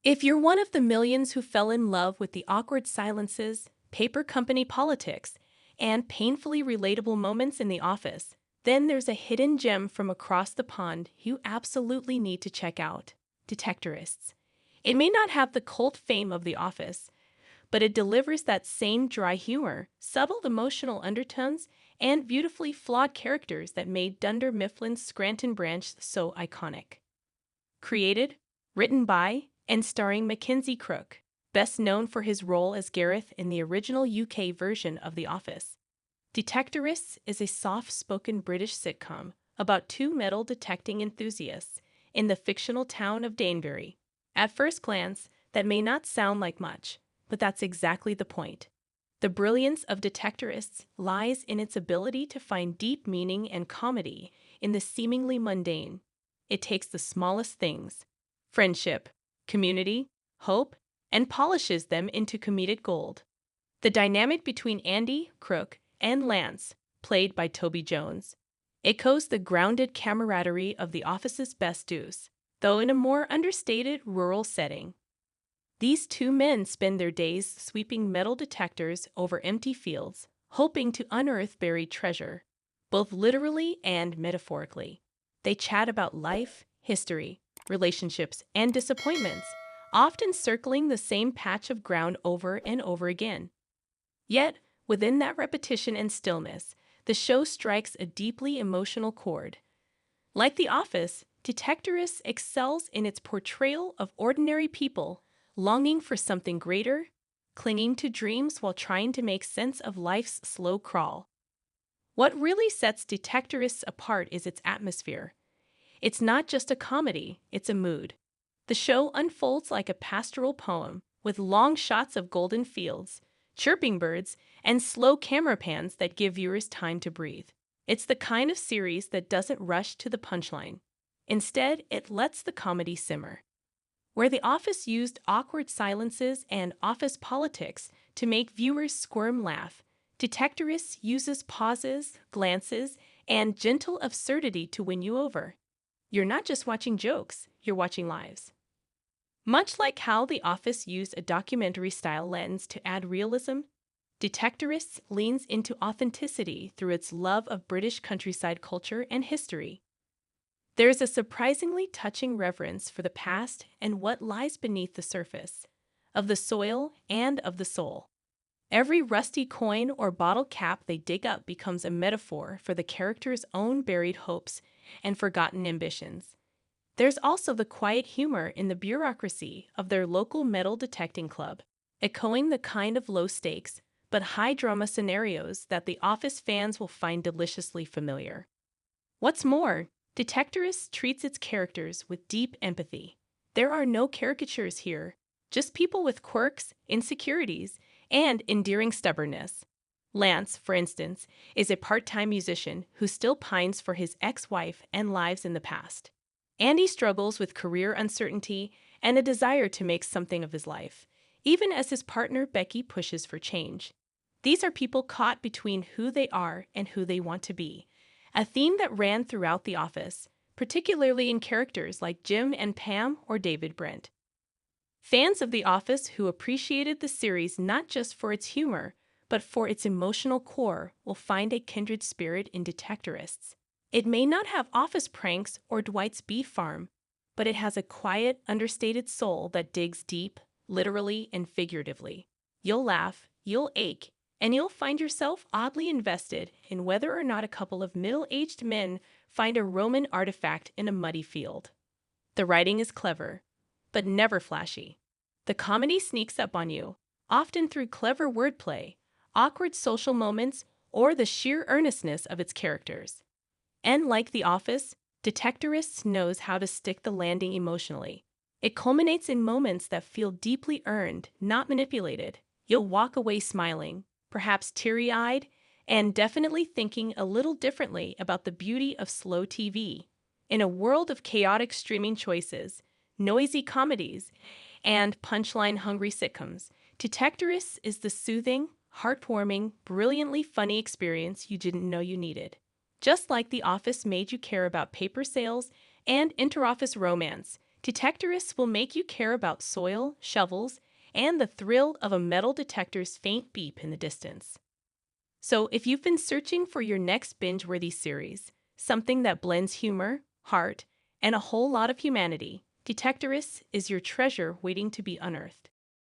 If you're one of the millions who fell in love with the awkward silences, paper company politics, and painfully relatable moments in the office, then there's a hidden gem from across the pond you absolutely need to check out: Detectorists. It may not have the cult fame of The Office, but it delivers that same dry humor, subtle emotional undertones, and beautifully flawed characters that made Dunder Mifflin's Scranton branch so iconic. Created, written by, and starring Mackenzie Crook, best known for his role as Gareth in the original UK version of The Office. Detectorists is a soft spoken British sitcom about two metal detecting enthusiasts in the fictional town of Danbury. At first glance, that may not sound like much, but that's exactly the point. The brilliance of Detectorists lies in its ability to find deep meaning and comedy in the seemingly mundane. It takes the smallest things: friendship, community, hope, and polishes them into comedic gold. The dynamic between Andy, Crook, and Lance, played by Toby Jones, echoes the grounded camaraderie of The Office's best duos, though in a more understated rural setting. These two men spend their days sweeping metal detectors over empty fields, hoping to unearth buried treasure, both literally and metaphorically. They chat about life, history, relationships, and disappointments, often circling the same patch of ground over and over again. Yet, within that repetition and stillness, the show strikes a deeply emotional chord. Like The Office, Detectorists excels in its portrayal of ordinary people longing for something greater, clinging to dreams while trying to make sense of life's slow crawl. What really sets Detectorists apart is its atmosphere. It's not just a comedy, it's a mood. The show unfolds like a pastoral poem, with long shots of golden fields, chirping birds, and slow camera pans that give viewers time to breathe. It's the kind of series that doesn't rush to the punchline. Instead, it lets the comedy simmer. Where The Office used awkward silences and office politics to make viewers squirm laugh, Detectorists uses pauses, glances, and gentle absurdity to win you over. You're not just watching jokes, you're watching lives. Much like how The Office used a documentary-style lens to add realism, Detectorists leans into authenticity through its love of British countryside culture and history. There is a surprisingly touching reverence for the past and what lies beneath the surface, of the soil and of the soul. Every rusty coin or bottle cap they dig up becomes a metaphor for the characters' own buried hopes and forgotten ambitions. There's also the quiet humor in the bureaucracy of their local metal detecting club, echoing the kind of low stakes but high drama scenarios that The Office fans will find deliciously familiar. What's more, Detectorists treats its characters with deep empathy. There are no caricatures here, just people with quirks, insecurities, and endearing stubbornness. Lance, for instance, is a part-time musician who still pines for his ex-wife and lives in the past. Andy struggles with career uncertainty and a desire to make something of his life, even as his partner Becky pushes for change. These are people caught between who they are and who they want to be, a theme that ran throughout The Office, particularly in characters like Jim and Pam or David Brent. Fans of The Office who appreciated the series not just for its humor, but for its emotional core will find a kindred spirit in Detectorists. It may not have office pranks or Dwight's beef farm, but it has a quiet, understated soul that digs deep, literally and figuratively. You'll laugh, you'll ache, and you'll find yourself oddly invested in whether or not a couple of middle-aged men find a Roman artifact in a muddy field. The writing is clever, but never flashy. The comedy sneaks up on you, often through clever wordplay, awkward social moments, or the sheer earnestness of its characters. And like The Office, Detectorists knows how to stick the landing emotionally. It culminates in moments that feel deeply earned, not manipulated. You'll walk away smiling, perhaps teary-eyed, and definitely thinking a little differently about the beauty of slow TV. In a world of chaotic streaming choices, noisy comedies, and punchline-hungry sitcoms, Detectorists is the soothing, heartwarming, brilliantly funny experience you didn't know you needed. Just like The Office made you care about paper sales and interoffice romance, Detectorists will make you care about soil, shovels, and the thrill of a metal detector's faint beep in the distance. So, if you've been searching for your next binge-worthy series, something that blends humor, heart, and a whole lot of humanity, Detectorists is your treasure waiting to be unearthed.